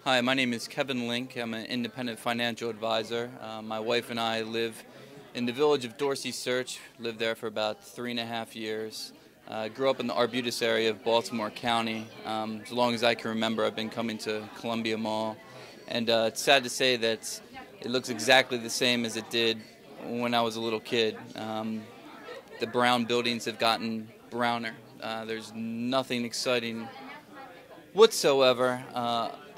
Hi, my name is Kevin Link. I'm an independent financial advisor. My wife and I live in the village of Dorsey Search, lived there for about 3.5 years. Grew up in the Arbutus area of Baltimore County. As long as I can remember, I've been coming to Columbia Mall. And it's sad to say that it looks exactly the same as it did when I was a little kid. The brown buildings have gotten browner. There's nothing exciting whatsoever.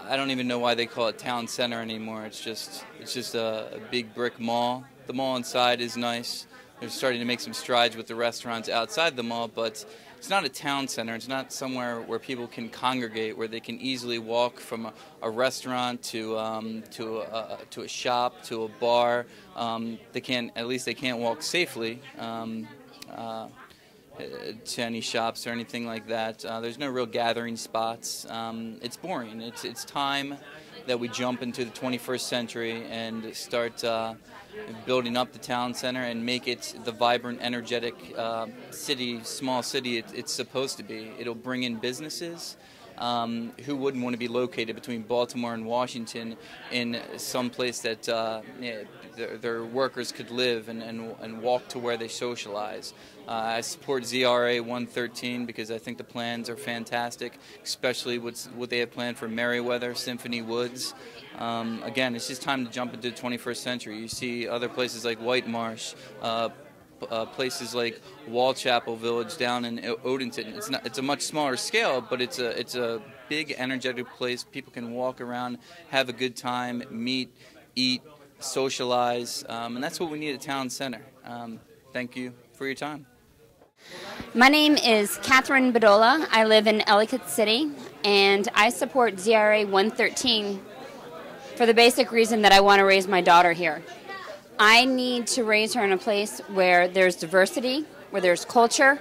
I don't even know why they call it town center anymore. It's just a big brick mall. The mall inside is nice. They're starting to make some strides with the restaurants outside the mall, but it's not a town center. It's not somewhere where people can congregate, where they can easily walk from a restaurant to a shop to a bar. At least they can't walk safely to any shops or anything like that. There's no real gathering spots. It's boring. It's time that we jump into the 21st century and start building up the town center and make it the vibrant, energetic small city it's supposed to be. It'll bring in businesses. Who wouldn't want to be located between Baltimore and Washington in some place that their workers could live and walk to where they socialize. I support ZRA 113 because I think the plans are fantastic, especially what they have planned for Merriweather, Symphony Woods. Again, it's just time to jump into the 21st century. You see other places like White Marsh, places like Wall Chapel Village down in Odenton. It's a much smaller scale, but it's a big, energetic place. People can walk around, have a good time, meet, eat, socialize, and that's what we need at Town Center. Thank you for your time. My name is Catherine Bedolla. I live in Ellicott City, and I support ZRA 113 for the basic reason that I want to raise my daughter here. I need to raise her in a place where there's diversity, where there's culture,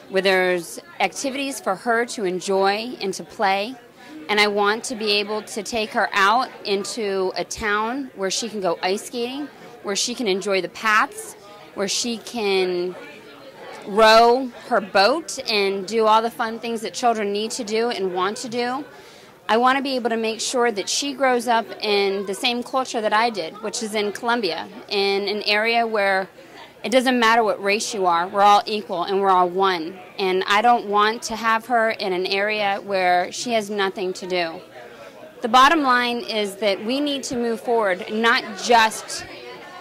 where there's activities for her to enjoy and to play. And I want to be able to take her out into a town where she can go ice skating, where she can enjoy the paths, where she can row her boat and do all the fun things that children need to do and want to do. I want to be able to make sure that she grows up in the same culture that I did, which is in Columbia, in an area where it doesn't matter what race you are, we're all equal and we're all one. And I don't want to have her in an area where she has nothing to do. The bottom line is that we need to move forward, not just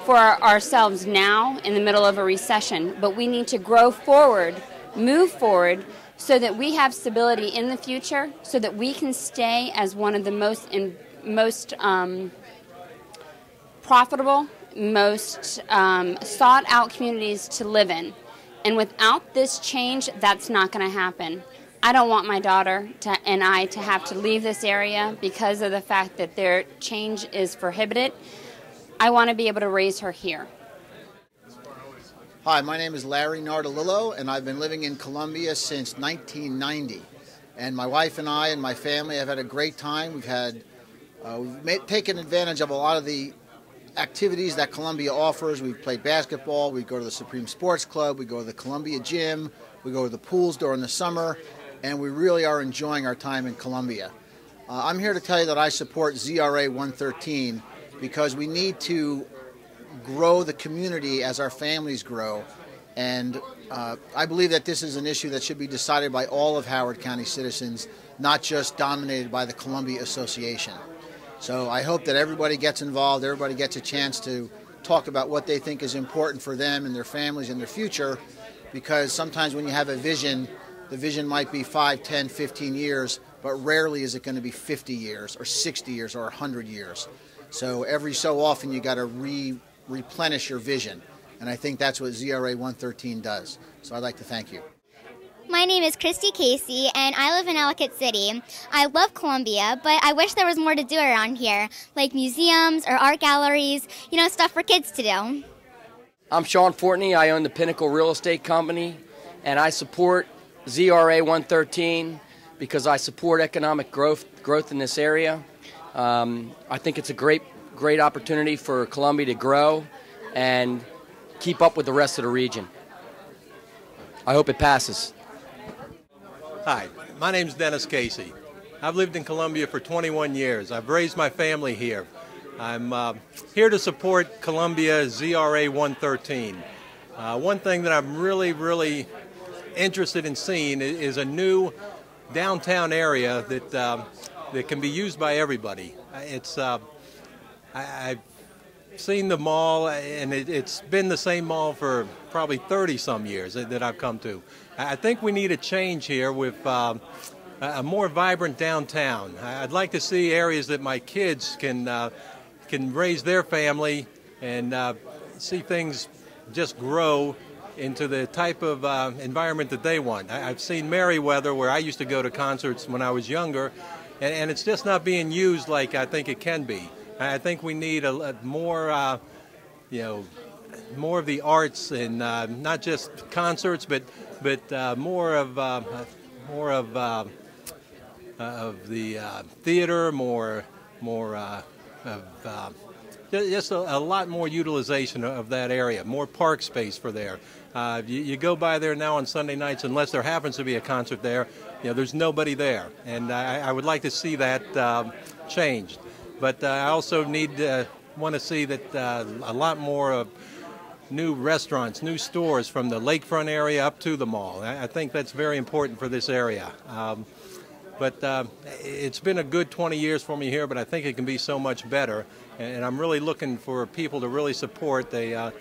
for ourselves now in the middle of a recession, but we need to grow forward, move forward, so that we have stability in the future, so that we can stay as one of the most profitable, most sought out communities to live in. And without this change, that's not going to happen. I don't want my daughter and I to have to leave this area because of the fact that their change is prohibited. I want to be able to raise her here. Hi, my name is Larry Nardolillo, and I've been living in Columbia since 1990. And my wife and I and my family have had a great time. We've taken advantage of a lot of the activities that Columbia offers. We've played basketball, we go to the Supreme Sports Club, we go to the Columbia Gym, we go to the pools during the summer, and we really are enjoying our time in Columbia. I'm here to tell you that I support ZRA 113 because we need to grow the community as our families grow, and I believe that this is an issue that should be decided by all of Howard County citizens, not just dominated by the Columbia Association. So I hope that everybody gets involved, everybody gets a chance to talk about what they think is important for them and their families and their future, because sometimes when you have a vision, the vision might be 5, 10, 15 years, but rarely is it going to be 50 years or 60 years or 100 years. So every so often you got to replenish your vision, and I think that's what ZRA 113 does. So I'd like to thank you. My name is Christy Casey, and I live in Ellicott City. I love Columbia, but I wish there was more to do around here, like museums or art galleries, stuff for kids to do. I'm Sean Fortney. I own the Pinnacle Real Estate Company, and I support ZRA 113 because I support economic growth in this area. I think it's a great opportunity for Columbia to grow and keep up with the rest of the region. I hope it passes. Hi, my name is Dennis Casey. I've lived in Columbia for 21 years. I've raised my family here. I'm here to support Columbia ZRA 113. One thing that I'm really interested in seeing is a new downtown area that can be used by everybody. I've seen the mall, and it's been the same mall for probably 30-some years that I've come to. I think we need a change here with a more vibrant downtown. I'd like to see areas that my kids can raise their family and see things just grow into the type of environment that they want. I've seen Merriweather, where I used to go to concerts when I was younger, and it's just not being used like I think it can be. I think we need a more, more of the arts, and not just concerts, but more of the theater, more of just a lot more utilization of that area, more park space for there. You go by there now on Sunday nights, unless there happens to be a concert there, there's nobody there, and I would like to see that changed. But I also want to see that a lot more of new restaurants, new stores from the lakefront area up to the mall. I think that's very important for this area. But it's been a good 20 years for me here, but I think it can be so much better. And I'm really looking for people to really support a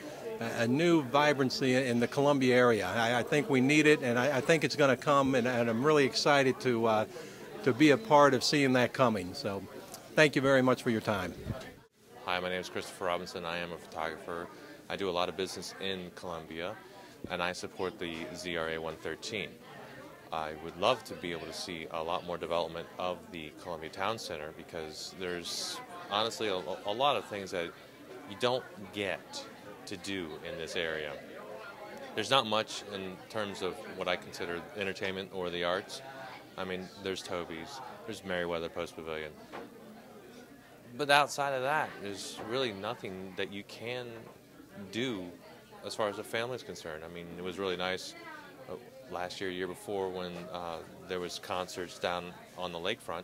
new vibrancy in the Columbia area. I think we need it, and I think it's going to come, and I'm really excited to be a part of seeing that coming. So thank you very much for your time. Hi, my name is Christopher Robinson. I am a photographer. I do a lot of business in Columbia, and I support the ZRA 113. I would love to be able to see a lot more development of the Columbia Town Center, because there's honestly a lot of things that you don't get to do in this area. There's not much in terms of what I consider entertainment or the arts. I mean, there's Toby's, there's Merriweather Post Pavilion. But outside of that, there's really nothing that you can do as far as the family is concerned. I mean, it was really nice last year before, when there was concerts down on the lakefront.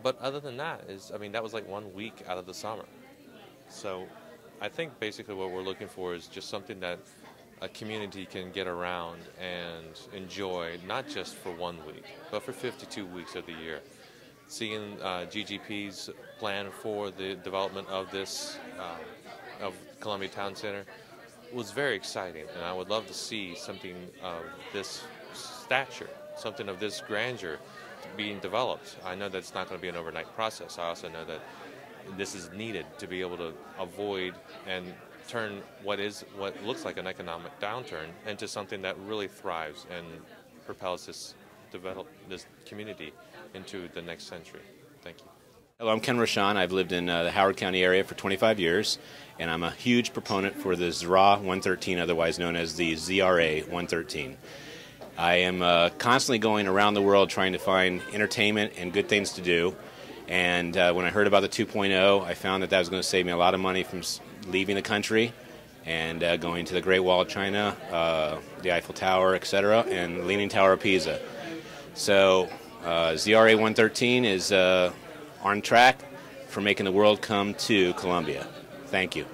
But other than that, that was like 1 week out of the summer. So I think basically what we're looking for is just something that a community can get around and enjoy, not just for 1 week, but for 52 weeks of the year. Seeing GGP's plan for the development of this, of Columbia Town Center, was very exciting, and I would love to see something of this stature, something of this grandeur being developed. I know that it's not going to be an overnight process. I also know that this is needed to be able to avoid and turn what looks like an economic downturn into something that really thrives and propels this community into the next century. Thank you. Hello, I'm Ken Rashan. I've lived in the Howard County area for 25 years, and I'm a huge proponent for the ZRA 113, otherwise known as the ZRA 113. I am constantly going around the world trying to find entertainment and good things to do, and when I heard about the 2.0, I found that was going to save me a lot of money from leaving the country and going to the Great Wall of China, the Eiffel Tower, etc., and Leaning Tower of Pisa. So ZRA 113 is on track for making the world come to Columbia. Thank you.